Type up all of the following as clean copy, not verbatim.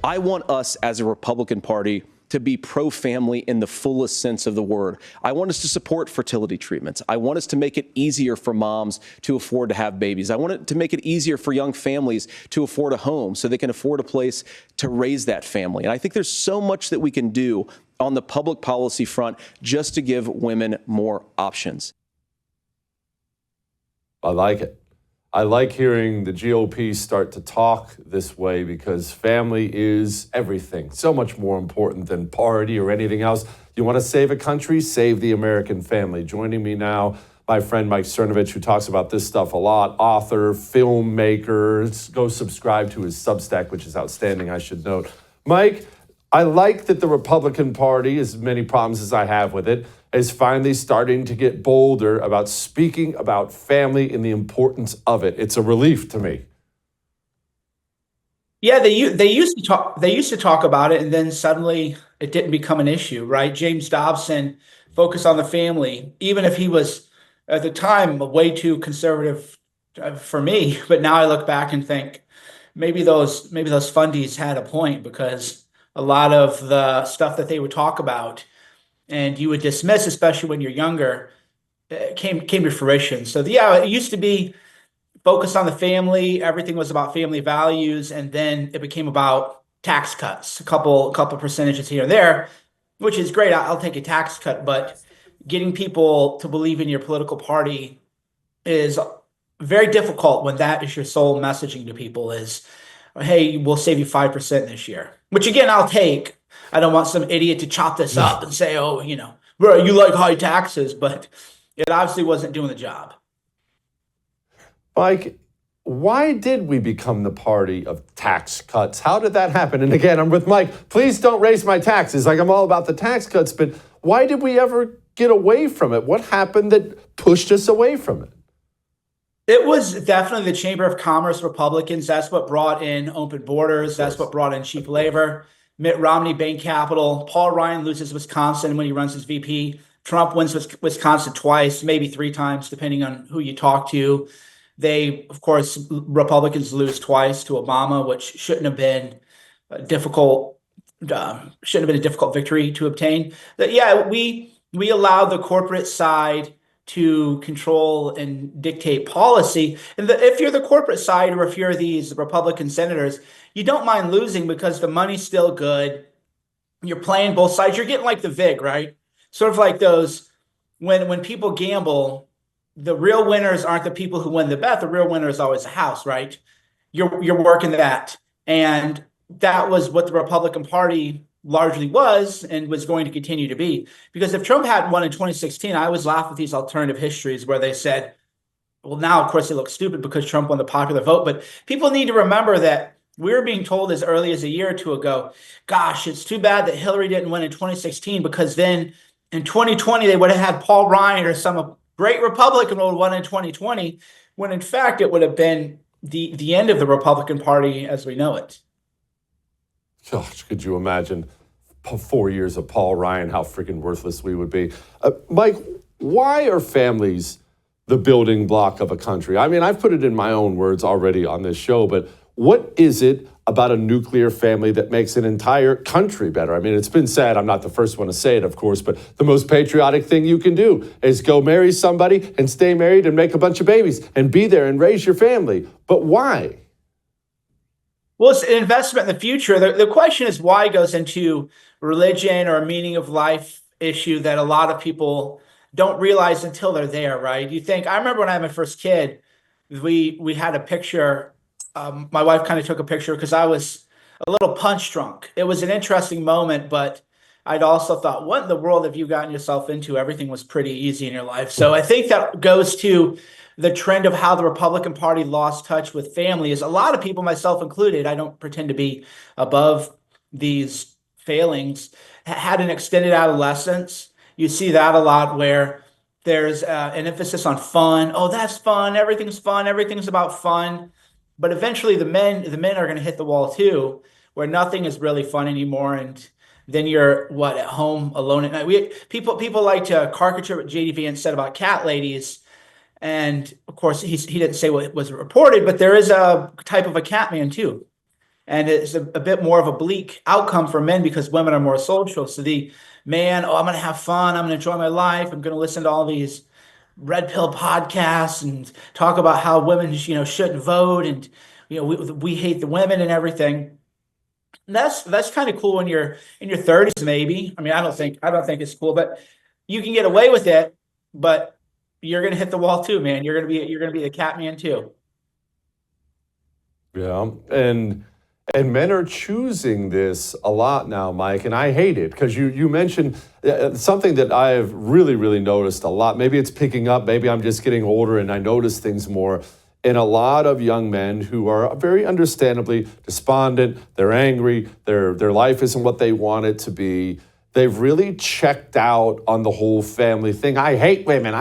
I want us as a Republican Party to be pro-family in the fullest sense of the word. I want us to support fertility treatments. I want us to make it easier for moms to afford to have babies. I want it to make it easier for young families to afford a home so they can afford a place to raise that family. And I think there's so much that we can do on the public policy front just to give women more options. I like it. I like hearing the GOP start to talk this way because family is everything, so much more important than party or anything else. You want to save a country? Save the American family. Joining me now, my friend Mike Cernovich, who talks about this stuff a lot, author, filmmaker. Go subscribe to his Substack, which is outstanding, I should note. Mike, I like that the Republican Party, as many problems as I have with it, is finally starting to get bolder about speaking about family and the importance of it. It's a relief to me. Yeah, they used to talk. They used to talk about it, and then suddenly it didn't become an issue, right? James Dobson focused on the family, even if he was at the time way too conservative for me. But now I look back and think maybe those fundies had a point, because a lot of the stuff that they would talk about and you would dismiss, especially when you're younger, came to fruition. So yeah, it used to be focused on the family. Everything was about family values, and then it became about tax cuts, a couple percentages here and there, which is great. I'll take a tax cut, but getting people to believe in your political party is very difficult when that is your sole messaging to people is, hey, we'll save you 5% this year, which again, I'll take. I don't want some idiot to chop this up and say, oh, bro, you like high taxes, but it obviously wasn't doing the job. Mike, why did we become the party of tax cuts? How did that happen? And again, I'm with Mike. Please don't raise my taxes. Like, I'm all about the tax cuts, but why did we ever get away from it? What happened that pushed us away from it? It was definitely the Chamber of Commerce Republicans. That's what brought in open borders. That's what brought in cheap labor. Mitt Romney, Bain Capital. Paul Ryan loses Wisconsin when he runs as VP. Trump wins Wisconsin twice, maybe 3 times, depending on who you talk to. Of course, Republicans lose twice to Obama, which shouldn't have been a difficult victory to obtain. But yeah, we allowed the corporate side to control and dictate policy. And if you're the corporate side, or if you're these Republican senators, you don't mind losing because the money's still good. You're playing both sides. You're getting like the VIG, right? Sort of like those, when people gamble, the real winners aren't the people who win the bet. The real winner is always the house, right? You're working that. And that was what the Republican Party largely was and was going to continue to be. Because if Trump had won in 2016, I always laugh at these alternative histories where they said, well, now, of course, they look stupid because Trump won the popular vote. But people need to remember that we were being told as early as a year or two ago, gosh, it's too bad that Hillary didn't win in 2016, because then in 2020, they would have had Paul Ryan or some great Republican would have won in 2020, when in fact it would have been the end of the Republican Party as we know it. Gosh, could you imagine 4 years of Paul Ryan, how freaking worthless we would be. Mike, why are families the building block of a country? I mean, I've put it in my own words already on this show, but what is it about a nuclear family that makes an entire country better? I mean, it's been said, I'm not the first one to say it, of course, but the most patriotic thing you can do is go marry somebody and stay married and make a bunch of babies and be there and raise your family. But why? Well, it's an investment in the future. The question is why goes into religion or a meaning of life issue that a lot of people don't realize until they're there, right? You think, I remember when I had my first kid, we had a picture. My wife kind of took a picture because I was a little punch drunk. It was an interesting moment, but I'd also thought, what in the world have you gotten yourself into? Everything was pretty easy in your life. So I think that goes to the trend of how the Republican Party lost touch with family. Is a lot of people, myself included, I don't pretend to be above these failings, had an extended adolescence. You see that a lot where there's an emphasis on fun. Oh, that's fun. Everything's fun. Everything's about fun. But eventually the men are going to hit the wall too, where nothing is really fun anymore. And then you're at home alone at night. People like to caricature what J.D. Vance said about cat ladies. And of course, he didn't say what was reported, but there is a type of a cat man too. And it's a bit more of a bleak outcome for men because women are more social. So the man, oh, I'm going to have fun. I'm going to enjoy my life. I'm going to listen to all these red pill podcasts and talk about how women, shouldn't vote, and we hate the women and everything. And that's kind of cool when you're in your 30s, maybe. I mean, I don't think it's cool, but you can get away with it. But you're gonna hit the wall too, man. You're gonna be the cat man too. Yeah, and men are choosing this a lot now, Mike, and I hate it because you mentioned something that I've really noticed a lot. Maybe it's picking up. Maybe I'm just getting older and I notice things more. In a lot of young men who are very understandably despondent, they're angry, their life isn't what they want it to be. They've really checked out on the whole family thing. I hate women.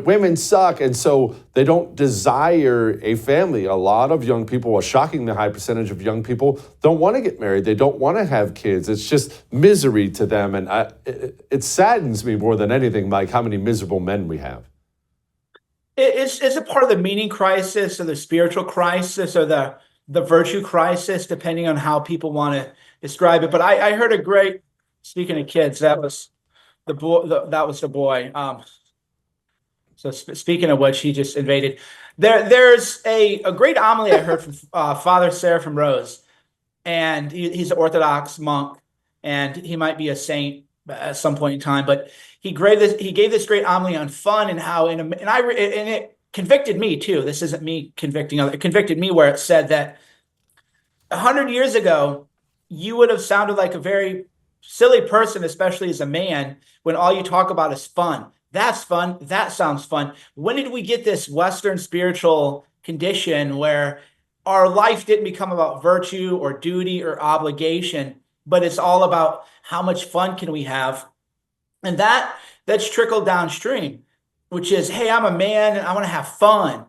Women suck. And so they don't desire a family. A lot of young people, a shockingly high percentage of young people, don't want to get married. They don't want to have kids. It's just misery to them. And it saddens me more than anything, Mike, how many miserable men we have. It's a part of the meaning crisis or the spiritual crisis or the virtue crisis, depending on how people want to describe it. But I heard a great, speaking of kids, that was the boy. That was the boy. So speaking of which, he just invaded. There's a great homily I heard from Father Seraphim Rose, and he's an Orthodox monk, and he might be a saint at some point in time. But he gave this great homily on fun and how and it convicted me too. This isn't me convicting others. It convicted me where it said that 100 years ago, you would have sounded like a very silly person, especially as a man, when all you talk about is fun. That's fun. That sounds fun. When did we get this Western spiritual condition where our life didn't become about virtue or duty or obligation, but it's all about how much fun can we have? And that's trickled downstream, which is, hey, I'm a man and I want to have fun.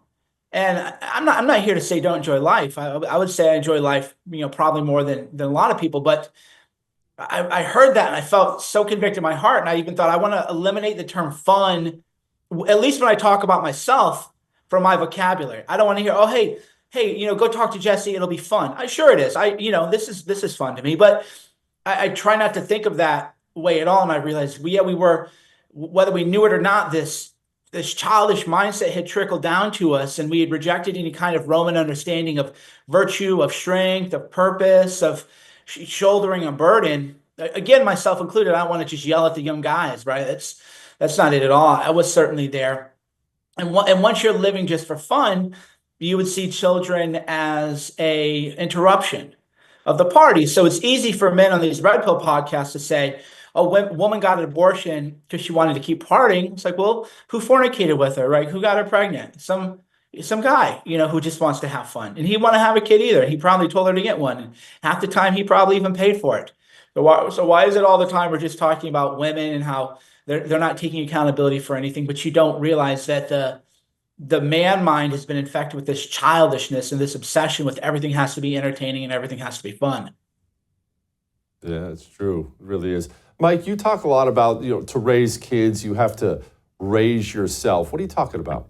And I'm not here to say don't enjoy life. I would say I enjoy life, probably more than a lot of people. But I heard that and I felt so convicted in my heart. And I even thought I want to eliminate the term fun, at least when I talk about myself, from my vocabulary. I don't want to hear, oh, hey, go talk to Jesse. It'll be fun. Sure it is. This is fun to me. But I try not to think of that way at all. And I realized, we were, whether we knew it or not, this childish mindset had trickled down to us, and we had rejected any kind of Roman understanding of virtue, of strength, of purpose, of shouldering a burden. Again, myself included, I don't want to just yell at the young guys, right? That's not it at all. I was certainly there. And once you're living just for fun, you would see children as a interruption of the party. So it's easy for men on these red pill podcasts to say, oh, when woman got an abortion because she wanted to keep partying. It's like, well, who fornicated with her, right? Who got her pregnant? Some guy, who just wants to have fun. And he want to have a kid either. He probably told her to get one. And half the time he probably even paid for it. So why is it all the time we're just talking about women and how they're not taking accountability for anything, but you don't realize that the man mind has been infected with this childishness and this obsession with everything has to be entertaining and everything has to be fun. Yeah, it's true. It really is. Mike, you talk a lot about, to raise kids, you have to raise yourself. What are you talking about?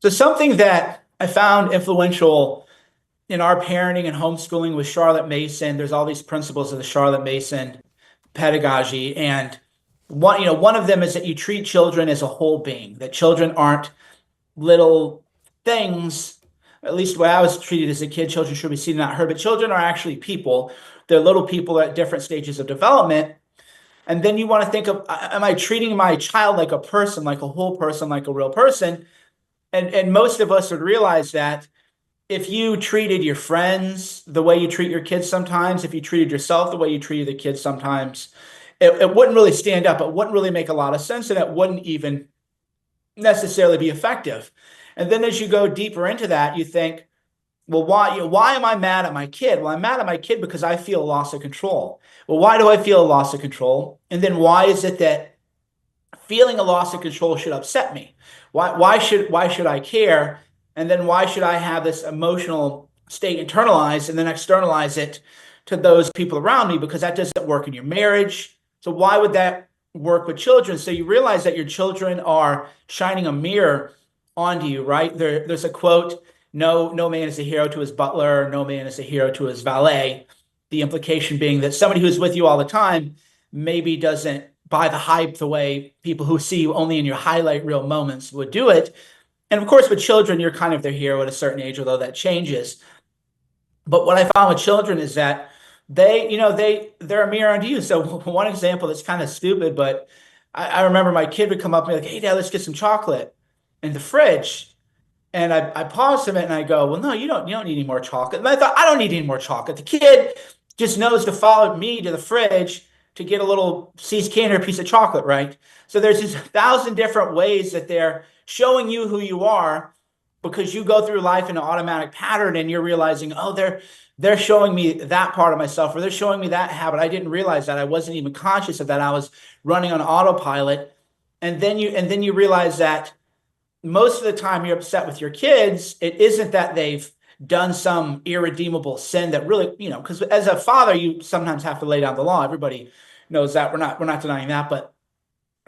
So something that I found influential in our parenting and homeschooling with Charlotte Mason, there's all these principles of the Charlotte Mason pedagogy. And one of them is that you treat children as a whole being, that children aren't little things. At least the way I was treated as a kid, children should be seen, not heard, but children are actually people. They're little people at different stages of development. And then you want to think of, am I treating my child like a person, like a whole person, like a real person? And most of us would realize that if you treated your friends the way you treat your kids sometimes, if you treated yourself the way you treated the kids sometimes, it wouldn't really stand up. It wouldn't really make a lot of sense, and it wouldn't even necessarily be effective. And then as you go deeper into that, you think, well, why am I mad at my kid? Well, I'm mad at my kid because I feel a loss of control. Well, why do I feel a loss of control? And then why is it that feeling a loss of control should upset me? Why should I care? And then why should I have this emotional state internalized and then externalize it to those people around me? Because that doesn't work in your marriage. So why would that work with children? So you realize that your children are shining a mirror onto you, right? There's a quote, no man is a hero to his butler, no man is a hero to his valet. The implication being that somebody who's with you all the time maybe doesn't buy the hype the way people who see you only in your highlight reel moments would do it. And of course, with children, you're kind of their hero at a certain age, although that changes. But what I found with children is that they're a mirror unto you. So one example that's kind of stupid, but I remember my kid would come up and be like, "Hey, Dad, let's get some chocolate in the fridge." And I paused a minute and I go, "Well, no, you don't need any more chocolate." And I thought, I don't need any more chocolate. The kid just knows to follow me to the fridge to get a little See's candy or piece of chocolate, right? So there's these 1,000 different ways that they're showing you who you are, because you go through life in an automatic pattern and you're realizing, oh, they're showing me that part of myself, or they're showing me that habit. I didn't realize that. I wasn't even conscious of that. I was running on autopilot. And then you realize that most of the time you're upset with your kids, it isn't that they've done some irredeemable sin that really, because as a father, you sometimes have to lay down the law. Everybody knows that. We're not denying that. But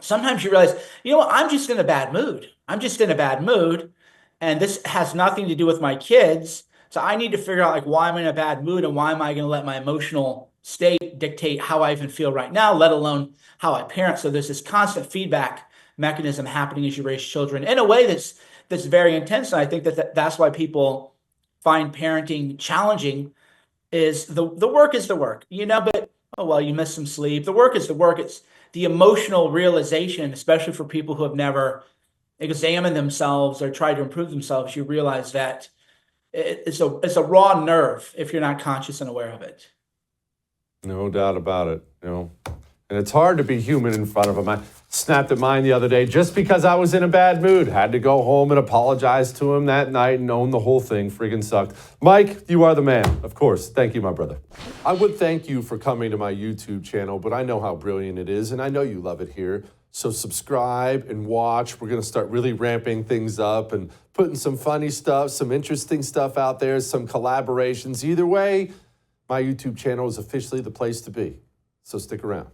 sometimes you realize, what, I'm just in a bad mood. I'm just in a bad mood. And this has nothing to do with my kids. So I need to figure out why I'm in a bad mood, and why am I going to let my emotional state dictate how I even feel right now, let alone how I parent. So there's this constant feedback mechanism happening as you raise children in a way that's very intense. And I think that's why people find parenting challenging. Is the work is the work, but oh well, you missed some sleep. The work is the work. It's the emotional realization, especially for people who have never examine themselves or try to improve themselves. You realize that it's a raw nerve if you're not conscious and aware of it. No doubt about it. And it's hard to be human in front of them. I snapped at mine the other day just because I was in a bad mood. Had to go home and apologize to him that night and own the whole thing. Friggin' sucked. Mike, you are the man. Of course. Thank you, my brother. I would thank you for coming to my YouTube channel, but I know how brilliant it is, and I know you love it here. So subscribe and watch. We're going to start really ramping things up and putting some funny stuff, some interesting stuff out there, some collaborations. Either way, my YouTube channel is officially the place to be. So stick around.